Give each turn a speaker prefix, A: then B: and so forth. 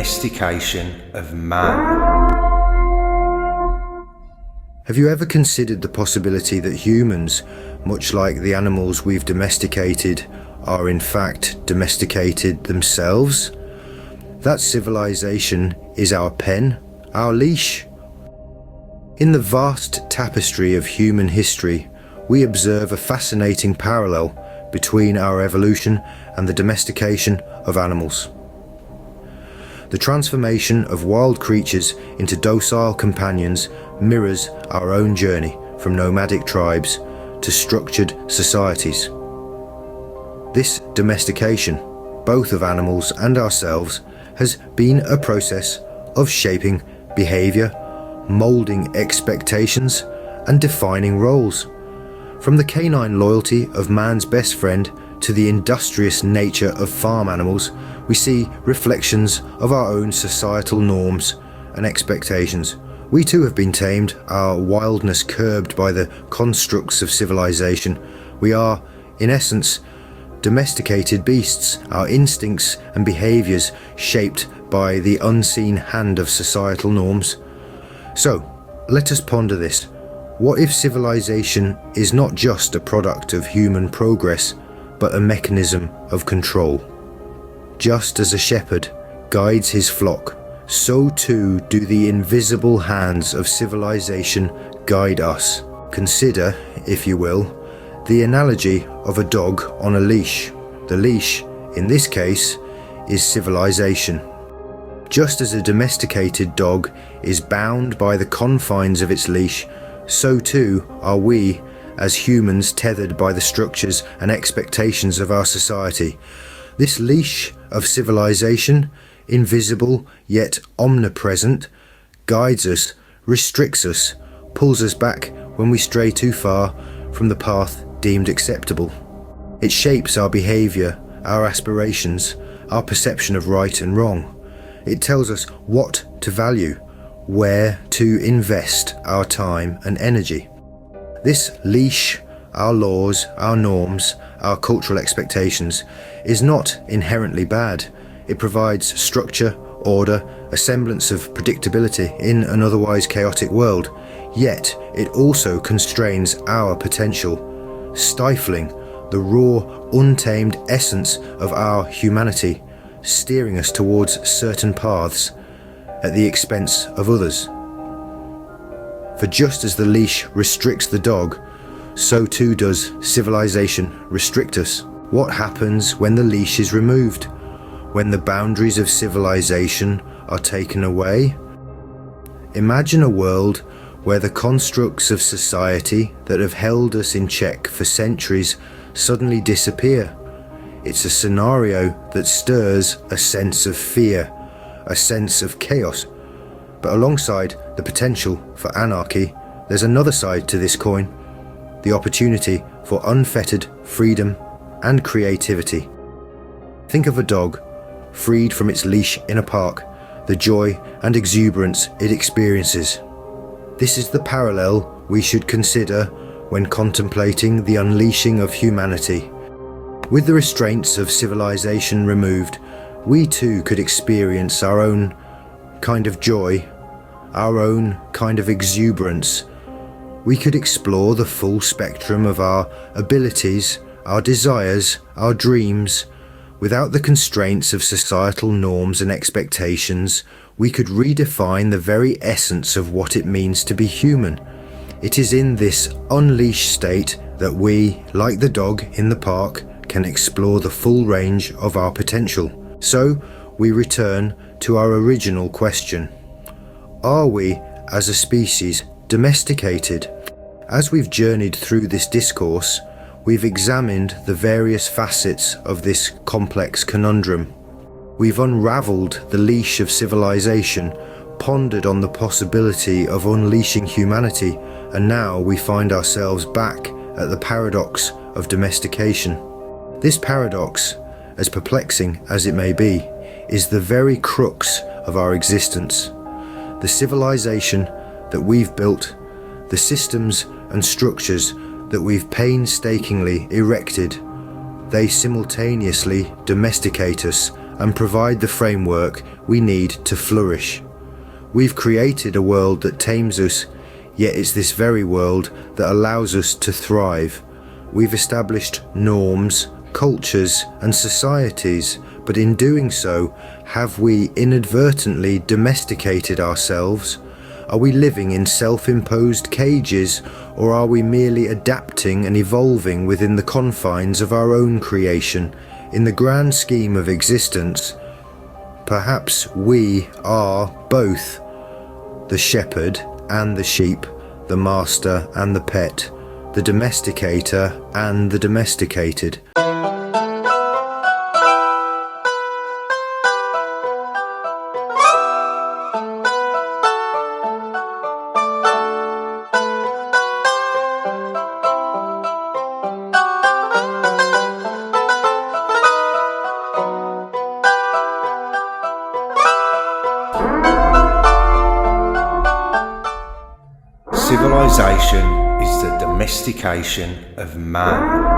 A: Domestication of Man.
B: Have you ever considered the possibility that humans, much like the animals we've domesticated, are in fact domesticated themselves? That civilization is our pen, our leash. In the vast tapestry of human history, we observe a fascinating parallel between our evolution and the domestication of animals. The transformation of wild creatures into docile companions mirrors our own journey from nomadic tribes to structured societies. This domestication, both of animals and ourselves, has been a process of shaping behaviour, moulding expectations and defining roles. From the canine loyalty of man's best friend to the industrious nature of farm animals, we see reflections of our own societal norms and expectations. We too have been tamed, our wildness curbed by the constructs of civilization. We are, in essence, domesticated beasts, our instincts and behaviours shaped by the unseen hand of societal norms. So, let us ponder this. What if civilization is not just a product of human progress, but a mechanism of control? Just as a shepherd guides his flock, so too do the invisible hands of civilization guide us. Consider, if you will, the analogy of a dog on a leash. The leash, in this case, is civilization. Just as a domesticated dog is bound by the confines of its leash, so too are we as humans tethered by the structures and expectations of our society. This leash of civilization, invisible yet omnipresent, guides us, restricts us, pulls us back when we stray too far from the path deemed acceptable. It shapes our behaviour, our aspirations, our perception of right and wrong. It tells us what to value, where to invest our time and energy. This leash, our laws, our norms, our cultural expectations, is not inherently bad. It provides structure, order, a semblance of predictability in an otherwise chaotic world. Yet it also constrains our potential, stifling the raw, untamed essence of our humanity, steering us towards certain paths at the expense of others. For just as the leash restricts the dog, so too does civilization restrict us. What happens when the leash is removed? When the boundaries of civilization are taken away? Imagine a world where the constructs of society that have held us in check for centuries suddenly disappear. It's a scenario that stirs a sense of fear, a sense of chaos. But alongside the potential for anarchy, there's another side to this coin, the opportunity for unfettered freedom and creativity. Think of a dog, freed from its leash in a park, the joy and exuberance it experiences. This is the parallel we should consider when contemplating the unleashing of humanity. With the restraints of civilization removed, we too could experience our own kind of joy, our own kind of exuberance. We could explore the full spectrum of our abilities, our desires, our dreams. Without the constraints of societal norms and expectations, we could redefine the very essence of what it means to be human. It is in this unleashed state that we, like the dog in the park, can explore the full range of our potential. So, we return to our original question. Are we, as a species, domesticated? As we've journeyed through this discourse, we've examined the various facets of this complex conundrum. We've unravelled the leash of civilization, pondered on the possibility of unleashing humanity, and now we find ourselves back at the paradox of domestication. This paradox, as perplexing as it may be, is the very crux of our existence. The civilization that we've built, the systems and structures that we've painstakingly erected, they simultaneously domesticate us and provide the framework we need to flourish. We've created a world that tames us, yet it's this very world that allows us to thrive. We've established norms, cultures, and societies, but in doing so, have we inadvertently domesticated ourselves? Are we living in self-imposed cages, or are we merely adapting and evolving within the confines of our own creation? In the grand scheme of existence, perhaps we are both, the shepherd and the sheep, the master and the pet, the domesticator and the domesticated.
A: Civilisation is the domestication of man.